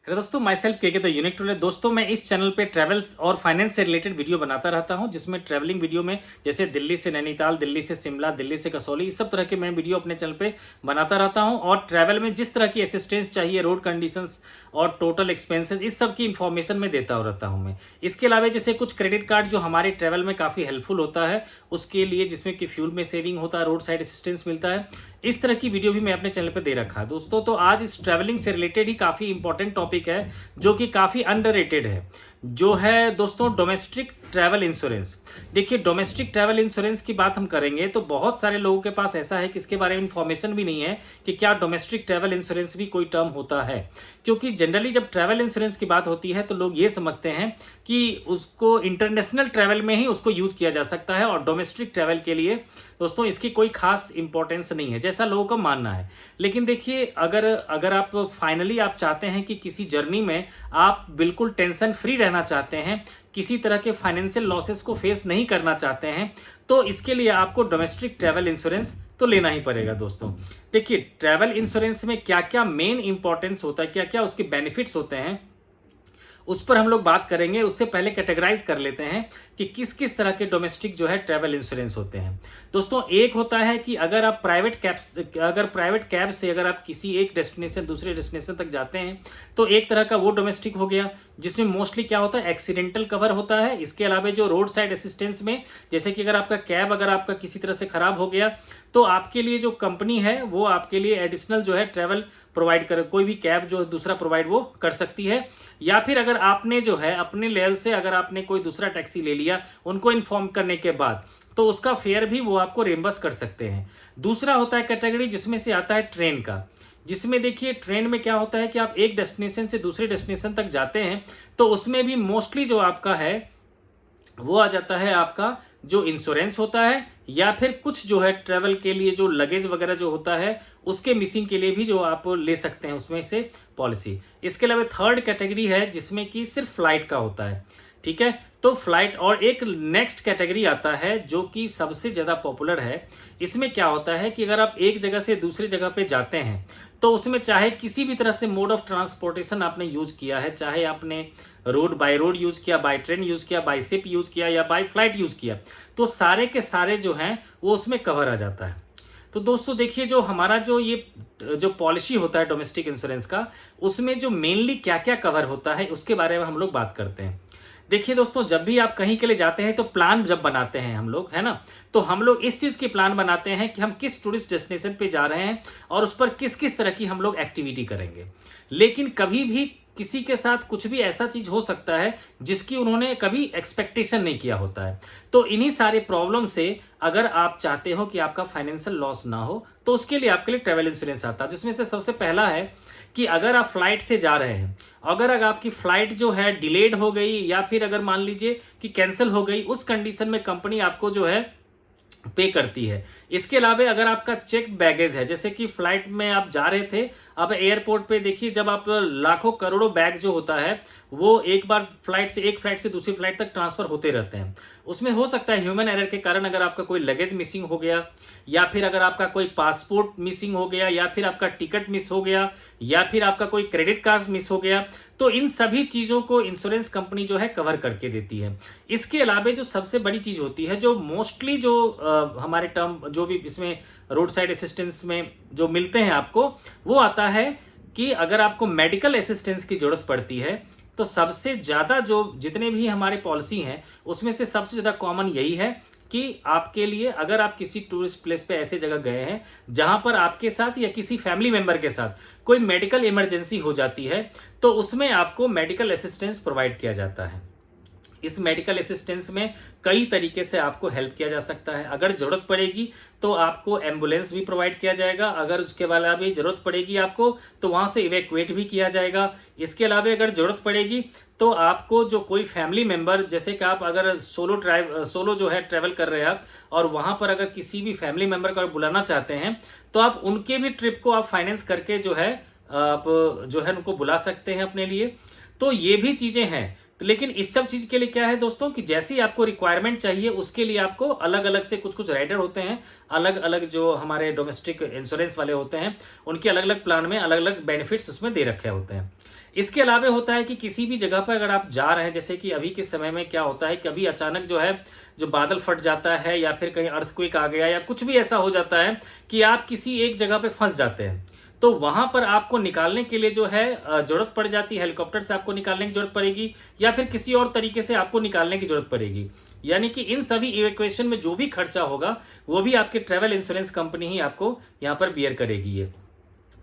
Hello दोस्तों, my self के the unique today. दोस्तों, मैं इस चैनल पे ट्रैवल्स और फाइनेंस से रिलेटेड वीडियो बनाता रहता हूं, जिसमें ट्रैवलिंग वीडियो में जैसे दिल्ली से नैनीताल, दिल्ली से शिमला, दिल्ली से कसौली, इस सब तरह के मैं वीडियो अपने चैनल पे बनाता रहता हूं। और ट्रैवल में जिस तरह की असिस्टेंस चाहिए, रोड कंडीशंस और टोटल एक्सपेंसेस, इस सब की इन्फॉर्मेशन मैं देता रहता हूँ मैं। इसके अलावा जैसे कुछ क्रेडिट कार्ड जो हमारे ट्रैवल में काफ़ी हेल्पफुल होता है उसके लिए, जिसमें कि फ्यूल में सेविंग होता है, रोड साइड असिस्टेंस मिलता है, इस तरह की वीडियो भी मैं अपने चैनल पे दे रखा है दोस्तों। तो आज इस ट्रैवलिंग से रिलेटेड ही काफ़ी इंपॉर्टेंट टॉपिक है जो कि काफ़ी अंडररेटेड है, जो है दोस्तों डोमेस्टिक ट्रैवल इंश्योरेंस। देखिए, डोमेस्टिक ट्रैवल इंश्योरेंस की बात हम करेंगे तो बहुत सारे लोगों के पास ऐसा है कि इसके बारे में इंफॉर्मेशन भी नहीं है कि क्या डोमेस्टिक ट्रैवल इंश्योरेंस भी कोई टर्म होता है। क्योंकि जनरली जब ट्रैवल इंश्योरेंस की बात होती है तो लोग ये समझते हैं कि उसको इंटरनेशनल ट्रैवल में ही उसको यूज किया जा सकता है और डोमेस्टिक ट्रैवल के लिए दोस्तों इसकी कोई खास इंपॉर्टेंस नहीं है, जैसा लोगों का मानना है। लेकिन देखिए, अगर आप फाइनली आप चाहते हैं कि किसी जर्नी में आप बिल्कुल टेंशन फ्री रहना चाहते हैं, किसी तरह के फाइनेंशियल लॉसेस को फेस नहीं करना चाहते हैं, तो इसके लिए आपको डोमेस्टिक ट्रैवल इंश्योरेंस तो लेना ही पड़ेगा दोस्तों। देखिए, ट्रैवल इंश्योरेंस में क्या क्या मेन इंपॉर्टेंस होता है, क्या क्या उसके बेनिफिट्स होते हैं, उस पर हम लोग बात करेंगे। उससे पहले कैटेगराइज कर लेते हैं कि किस किस तरह के डोमेस्टिक जो है ट्रैवल इंश्योरेंस होते हैं दोस्तों। एक होता है कि अगर आप प्राइवेट कैब से अगर आप किसी एक डेस्टिनेशन दूसरे डेस्टिनेशन तक जाते हैं तो एक तरह का वो डोमेस्टिक हो गया, जिसमें मोस्टली क्या होता है, एक्सीडेंटल कवर होता है। इसके अलावा जो रोड साइड असिस्टेंस में, जैसे कि अगर आपका किसी तरह से खराब हो गया तो आपके लिए जो कंपनी है वो आपके लिए एडिशनल जो है ट्रैवल प्रोवाइड कर, कोई भी कैब जो दूसरा प्रोवाइड वो कर सकती है। या फिर अगर आपने जो है अपने लेवल से अगर आपने कोई दूसरा टैक्सी ले लिया उनको इन्फॉर्म करने के बाद, तो उसका फेयर भी वो आपको रिम्बर्स कर सकते हैं। दूसरा होता है कैटेगरी जिसमें से आता है ट्रेन का, जिसमें देखिए ट्रेन में क्या होता है कि आप एक डेस्टिनेशन से दूसरे डेस्टिनेशन तक जाते हैं तो उसमें भी मोस्टली जो आपका है वो आ जाता है आपका जो इंश्योरेंस होता है, या फिर कुछ जो है ट्रैवल के लिए जो लगेज वगैरह जो होता है उसके मिसिंग के लिए भी जो आप ले सकते हैं उसमें से पॉलिसी। इसके अलावा थर्ड कैटेगरी है जिसमें कि सिर्फ फ्लाइट का होता है, ठीक है। तो फ्लाइट, और एक नेक्स्ट कैटेगरी आता है जो कि सबसे ज़्यादा पॉपुलर है। इसमें क्या होता है कि अगर आप एक जगह से दूसरी जगह पे जाते हैं तो उसमें चाहे किसी भी तरह से मोड ऑफ ट्रांसपोर्टेशन आपने यूज किया है, चाहे आपने बाय रोड यूज किया, बाय ट्रेन यूज किया, बाय शिप यूज किया या बाय फ्लाइट यूज किया, तो सारे के सारे जो हैं वो उसमें कवर आ जाता है। तो दोस्तों देखिए, जो हमारा जो पॉलिसी होता है डोमेस्टिक इंश्योरेंस का, उसमें जो मेनली क्या क्या कवर होता है उसके बारे में हम लोग बात करते हैं। देखिए दोस्तों, जब भी आप कहीं के लिए जाते हैं तो प्लान जब बनाते हैं हम लोग, है ना, तो हम लोग इस चीज़ की प्लान बनाते हैं कि हम किस टूरिस्ट डेस्टिनेशन पे जा रहे हैं और उस पर किस किस तरह की हम लोग एक्टिविटी करेंगे। लेकिन कभी भी किसी के साथ कुछ भी ऐसा चीज हो सकता है जिसकी उन्होंने कभी एक्सपेक्टेशन नहीं किया होता है। तो इन्हीं सारे प्रॉब्लम से अगर आप चाहते हो कि आपका फाइनेंशियल लॉस ना हो तो उसके लिए आपके लिए ट्रैवल इंश्योरेंस आता है, जिसमें से सबसे पहला है कि अगर आप फ्लाइट से जा रहे हैं, अगर आपकी फ्लाइट जो है डिलेड हो गई या फिर अगर मान लीजिए कि कैंसिल हो गई, उस कंडीशन में कंपनी आपको जो है पे करती है। इसके अलावा अगर आपका चेक बैगेज है, जैसे कि फ्लाइट में आप जा रहे थे, अब एयरपोर्ट पे देखिए जब आप लाखों करोड़ों बैग जो होता है वो एक फ्लाइट से दूसरी फ्लाइट तक ट्रांसफर होते रहते हैं। उसमें हो सकता है ह्यूमन एरर के कारण अगर आपका कोई लगेज मिसिंग हो गया, या फिर अगर आपका कोई पासपोर्ट मिसिंग हो गया, या फिर आपका टिकट मिस हो गया, या फिर आपका कोई क्रेडिट कार्ड मिस हो गया, तो इन सभी चीज़ों को इंश्योरेंस कंपनी जो है कवर करके देती है। इसके अलावा जो सबसे बड़ी चीज़ होती है, जो मोस्टली जो हमारे टर्म जो भी इसमें रोड साइड असिस्टेंस में जो मिलते हैं आपको, वो आता है कि अगर आपको मेडिकल असिस्टेंस की जरूरत पड़ती है तो सबसे ज़्यादा जो जितने भी हमारे पॉलिसी हैं उसमें से सबसे ज़्यादा कॉमन यही है कि आपके लिए अगर आप किसी टूरिस्ट प्लेस पे ऐसे जगह गए हैं जहां पर आपके साथ या किसी फैमिली मेंबर के साथ कोई मेडिकल इमरजेंसी हो जाती है तो उसमें आपको मेडिकल असिस्टेंस प्रोवाइड किया जाता है। इस मेडिकल असिस्टेंस में कई तरीके से आपको हेल्प किया जा सकता है। अगर ज़रूरत पड़ेगी तो आपको एम्बुलेंस भी प्रोवाइड किया जाएगा, अगर उसके अलावा भी ज़रूरत पड़ेगी आपको तो वहाँ से इवैक्यूएट भी किया जाएगा। इसके अलावा अगर ज़रूरत पड़ेगी तो आपको जो कोई फैमिली मेम्बर, जैसे कि आप अगर सोलो जो है ट्रैवल कर रहे हैं आप, और वहाँ पर अगर किसी भी फैमिली मेम्बर को बुलाना चाहते हैं तो आप उनके भी ट्रिप को आप फाइनेंस करके जो है आप जो है उनको बुला सकते हैं अपने लिए। तो ये भी चीज़ें हैं। लेकिन इस सब चीज के लिए क्या है दोस्तों कि जैसी आपको रिक्वायरमेंट चाहिए उसके लिए आपको अलग अलग से कुछ राइडर होते हैं, अलग अलग जो हमारे डोमेस्टिक इंश्योरेंस वाले होते हैं उनके अलग अलग प्लान में अलग अलग बेनिफिट्स उसमें दे रखे होते हैं। इसके अलावा होता है कि किसी भी जगह पर अगर आप जा रहे हैं, जैसे कि अभी के समय में क्या होता है, कभी अचानक जो है जो बादल फट जाता है या फिर कहीं अर्थक्वेक आ गया या कुछ भी ऐसा हो जाता है कि आप किसी एक जगह पे फंस जाते हैं, तो वहां पर आपको निकालने के लिए जो है जरूरत पड़ जाती है, हेलीकॉप्टर से आपको निकालने की जरूरत पड़ेगी या फिर किसी और तरीके से आपको निकालने की जरूरत पड़ेगी। यानी कि इन सभी इवैक्यूएशन में जो भी खर्चा होगा वो भी आपके ट्रैवल इंश्योरेंस कंपनी ही आपको यहाँ पर बियर करेगी ये।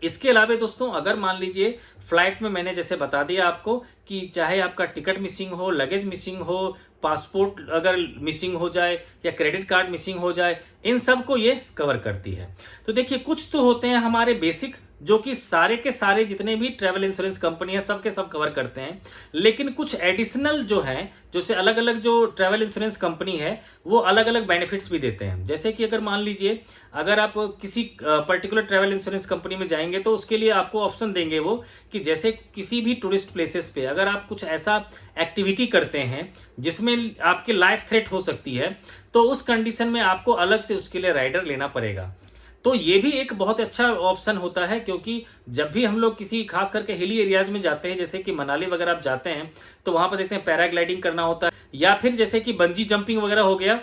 इसके अलावा दोस्तों अगर मान लीजिए फ्लाइट में मैंने जैसे बता दिया आपको कि चाहे आपका टिकट मिसिंग हो, लगेज मिसिंग हो, पासपोर्ट अगर मिसिंग हो जाए या क्रेडिट कार्ड मिसिंग हो जाए, इन सब को ये कवर करती है। तो देखिए कुछ तो होते हैं हमारे बेसिक जो कि सारे के सारे जितने भी ट्रैवल इंश्योरेंस कंपनी है सब के सब कवर करते हैं, लेकिन कुछ एडिशनल जो हैं, जैसे अलग अलग जो ट्रैवल इंश्योरेंस कंपनी है वो अलग अलग बेनिफिट्स भी देते हैं। जैसे कि अगर मान लीजिए अगर आप किसी पर्टिकुलर ट्रैवल इंश्योरेंस कंपनी में जाएंगे तो उसके लिए आपको ऑप्शन देंगे वो कि जैसे किसी भी टूरिस्ट प्लेसेस पे अगर आप कुछ ऐसा एक्टिविटी करते हैं जिसमें आपकी लाइफ थ्रेट हो सकती है, तो उस कंडीशन में आपको अलग से उसके लिए राइडर लेना पड़ेगा। तो ये भी एक बहुत अच्छा ऑप्शन होता है, क्योंकि जब भी हम लोग किसी खास करके हिली एरियाज में जाते हैं, जैसे कि मनाली वगैरह आप जाते हैं तो वहां पर देखते हैं पैराग्लाइडिंग करना होता है या फिर जैसे कि बंजी जंपिंग वगैरह हो गया,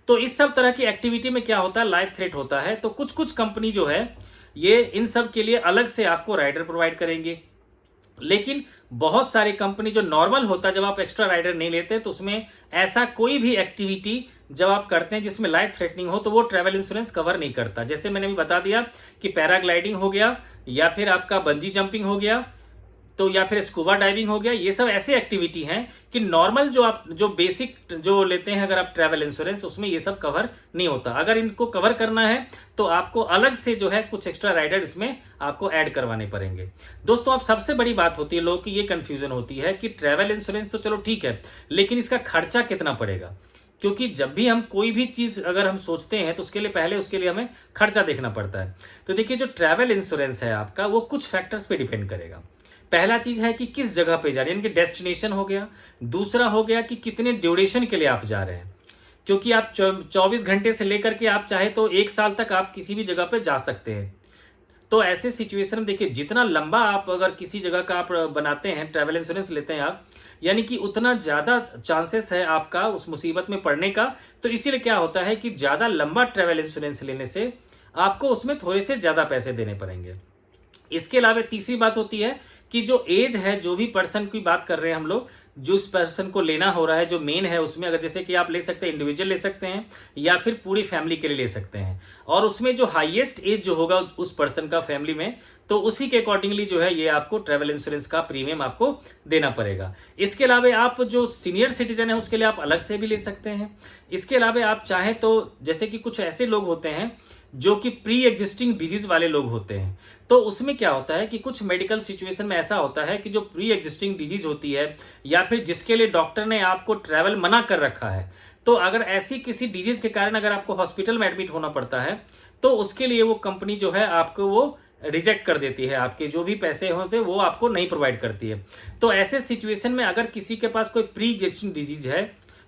तो इस सब तरह की एक्टिविटी में क्या होता है, लाइफ थ्रेट होता है। तो कुछ कुछ कंपनी जो है ये इन सब के लिए अलग से आपको राइडर प्रोवाइड करेंगे, लेकिन बहुत सारी कंपनी जो नॉर्मल होता है जब आप एक्स्ट्रा राइडर नहीं लेते तो उसमें ऐसा कोई भी एक्टिविटी जब आप करते हैं जिसमें लाइफ थ्रेटनिंग हो तो वो ट्रैवल इंश्योरेंस कवर नहीं करता। जैसे मैंने भी बता दिया कि पैराग्लाइडिंग हो गया या फिर आपका बंजी जंपिंग हो गया, तो या फिर स्कूबा डाइविंग हो गया, ये सब ऐसे एक्टिविटी हैं कि नॉर्मल जो आप जो बेसिक जो लेते हैं अगर आप ट्रैवल इंश्योरेंस उसमें ये सब कवर नहीं होता। अगर इनको कवर करना है तो आपको अलग से जो है कुछ एक्स्ट्रा राइडर इसमें आपको ऐड करवाने पड़ेंगे। दोस्तों अब सबसे बड़ी बात होती है, लोगों की ये कंफ्यूजन होती है कि ट्रैवल इंश्योरेंस तो चलो ठीक है, लेकिन इसका खर्चा कितना पड़ेगा, क्योंकि जब भी हम कोई भी चीज अगर हम सोचते हैं तो उसके लिए पहले उसके लिए हमें खर्चा देखना पड़ता है। तो देखिए जो ट्रैवल इंश्योरेंस है आपका वो कुछ फैक्टर्स पे डिपेंड करेगा। पहला चीज है कि किस जगह पे जा रहे हैं, यानी कि डेस्टिनेशन हो गया। दूसरा हो गया कि कितने ड्यूरेशन के लिए आप जा रहे हैं, क्योंकि आप 24 घंटे से लेकर के आप चाहे तो 1 साल तक आप किसी भी जगह पे जा सकते हैं। तो ऐसे सिचुएशन में देखिए जितना लंबा आप अगर किसी जगह का आप बनाते हैं, ट्रैवल इंश्योरेंस लेते हैं आप, यानी कि उतना ज़्यादा चांसेस है आपका उस मुसीबत में पड़ने का। तो इसीलिए क्या होता है कि ज़्यादा लंबा ट्रैवल इंश्योरेंस लेने से आपको उसमें थोड़े से ज़्यादा पैसे देने पड़ेंगे। इसके अलावा तीसरी बात होती है कि जो एज है, जो भी पर्सन की बात कर रहे हैं हम लोग, जो उस पर्सन को लेना हो रहा है जो मेन है उसमें, अगर जैसे कि आप ले सकते हैं इंडिविजुअल ले सकते हैं या फिर पूरी फैमिली के लिए ले सकते हैं, और उसमें जो हाईएस्ट एज जो होगा उस पर्सन का फैमिली में, तो उसी के अकॉर्डिंगली जो है ये आपको ट्रैवल इंश्योरेंस का प्रीमियम आपको देना पड़ेगा। इसके अलावा आप जो सीनियर सिटीजन है उसके लिए आप अलग से भी ले सकते हैं। इसके अलावा आप चाहें तो जैसे कि कुछ ऐसे लोग होते हैं जो कि प्री एग्जिस्टिंग डिजीज वाले लोग होते हैं, तो उसमें क्या होता है कि कुछ मेडिकल सिचुएशन में ऐसा होता है कि जो प्री एग्जिस्टिंग डिजीज होती है या फिर जिसके लिए डॉक्टर ने आपको ट्रैवल मना कर रखा है, तो अगर ऐसी किसी डिजीज के कारण अगर आपको हॉस्पिटल में एडमिट होना पड़ता है तो उसके लिए वो कंपनी जो है आपको वो रिजेक्ट कर देती है, आपके जो भी पैसे होते हैं वो आपको नहीं प्रोवाइड करती है। तो ऐसे सिचुएशन में अगर किसी के पास कोई प्री एग्जिस्टिंग डिजीज है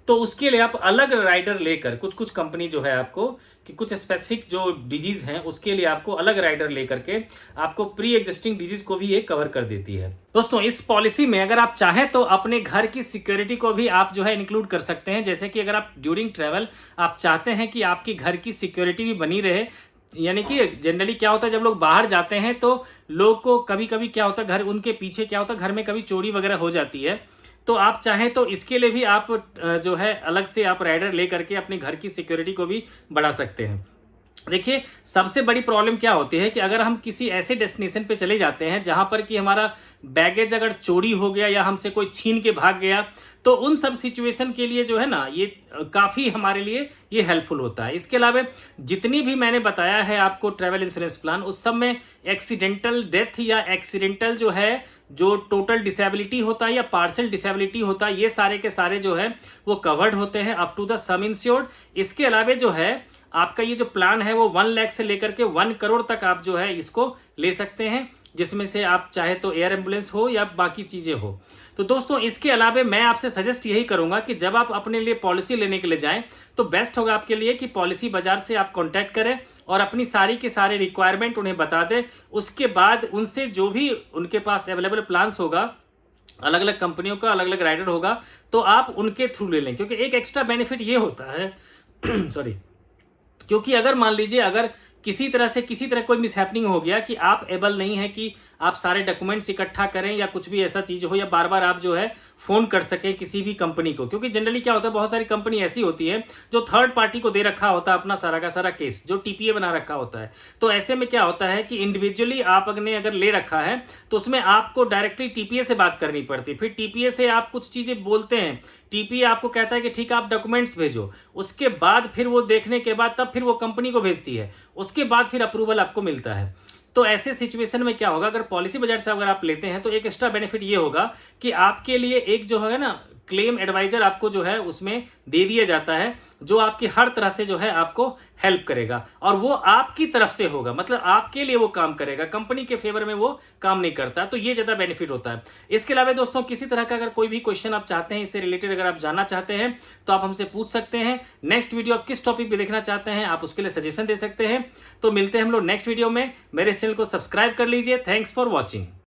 तो उसके लिए आप अलग राइडर लेकर, कुछ कुछ कंपनी जो है आपको कि कुछ स्पेसिफिक जो डिजीज हैं उसके लिए आपको अलग राइडर लेकर के आपको प्री एग्जिस्टिंग डिजीज को भी ये कवर कर देती है। दोस्तों इस पॉलिसी में अगर आप चाहें तो अपने घर की सिक्योरिटी को भी आप जो है इंक्लूड कर सकते हैं। जैसे कि अगर आप ड्यूरिंग ट्रैवल आप चाहते हैं कि आपकी घर की सिक्योरिटी भी बनी रहे, यानी कि जनरली क्या होता है जब लोग बाहर जाते हैं तो लोग को कभी कभी क्या होता है घर उनके पीछे क्या होता है घर में कभी चोरी वगैरह हो जाती है, तो आप चाहें तो इसके लिए भी आप जो है अलग से आप राइडर ले करके अपने घर की सिक्योरिटी को भी बढ़ा सकते हैं। देखिए सबसे बड़ी प्रॉब्लम क्या होती है कि अगर हम किसी ऐसे डेस्टिनेशन पे चले जाते हैं जहां पर कि हमारा बैगेज अगर चोरी हो गया या हमसे कोई छीन के भाग गया, तो उन सब सिचुएशन के लिए जो है ना ये काफ़ी हमारे लिए ये हेल्पफुल होता है। इसके अलावा जितनी भी मैंने बताया है आपको ट्रैवल इंश्योरेंस प्लान, उस सब में एक्सीडेंटल डेथ या एक्सीडेंटल जो है जो टोटल डिसेबिलिटी होता है या पार्शियल डिसेबिलिटी होता है, ये सारे के सारे जो है वो कवर्ड होते हैं up to the sum insured. इसके अलावा जो है आपका ये जो प्लान है वो 1 लाख से लेकर के 1 करोड़ तक आप जो है इसको ले सकते हैं, जिसमें से आप चाहे तो एयर एम्बुलेंस हो या बाकी चीज़ें हो। तो दोस्तों इसके अलावा मैं आपसे सजेस्ट यही करूंगा कि जब आप अपने लिए पॉलिसी लेने के लिए जाएं तो बेस्ट होगा आपके लिए कि पॉलिसी बाजार से आप कांटेक्ट करें और अपनी सारी के सारे रिक्वायरमेंट उन्हें बता दें। उसके बाद उनसे जो भी उनके पास अवेलेबल प्लान्स होगा अलग अलग कंपनियों का अलग अलग राइडर होगा, तो आप उनके थ्रू ले लें। क्योंकि एक एक्स्ट्रा बेनिफिट ये होता है सॉरी, क्योंकि अगर मान लीजिए अगर किसी तरह कोई मिसहैपनिंग हो गया कि आप एबल नहीं है कि आप सारे डॉक्यूमेंट्स इकट्ठा करें या कुछ भी ऐसा चीज हो, या बार बार आप जो है फोन कर सकें किसी भी कंपनी को। क्योंकि जनरली क्या होता है, बहुत सारी कंपनी ऐसी होती है जो थर्ड पार्टी को दे रखा होता है अपना सारा का सारा केस, जो टीपीए बना रखा होता है। तो ऐसे में क्या होता है कि इंडिविजुअली आप अगर ले रखा है तो उसमें आपको डायरेक्टली टीपीए से बात करनी पड़ती है। फिर टीपीए से आप कुछ चीजें बोलते हैं, टीपीए आपको कहता है कि ठीक है आप डॉक्यूमेंट्स भेजो, उसके बाद फिर वो देखने के बाद तब फिर वो कंपनी को भेजती है, उसके बाद फिर अप्रूवल आपको मिलता है। तो ऐसे सिचुएशन में क्या होगा, अगर पॉलिसी बाजार से अगर आप लेते हैं तो एक एक्स्ट्रा बेनिफिट ये होगा कि आपके लिए एक जो है ना क्लेम एडवाइजर आपको जो है उसमें दे दिया जाता है, जो आपकी हर तरह से जो है आपको हेल्प करेगा, और वो आपकी तरफ से होगा, मतलब आपके लिए वो काम करेगा, कंपनी के फेवर में वो काम नहीं करता। तो ये ज्यादा बेनिफिट होता है। इसके अलावा दोस्तों किसी तरह का अगर कोई भी क्वेश्चन आप चाहते हैं, इससे रिलेटेड अगर आप जानना चाहते हैं तो आप हमसे पूछ सकते हैं। नेक्स्ट वीडियो आप किस टॉपिक पे देखना चाहते हैं आप उसके लिए सजेशन दे सकते हैं। तो मिलते हैं हम लोग नेक्स्ट वीडियो में। मेरे चैनल को सब्सक्राइब कर लीजिए। Thanks for watching.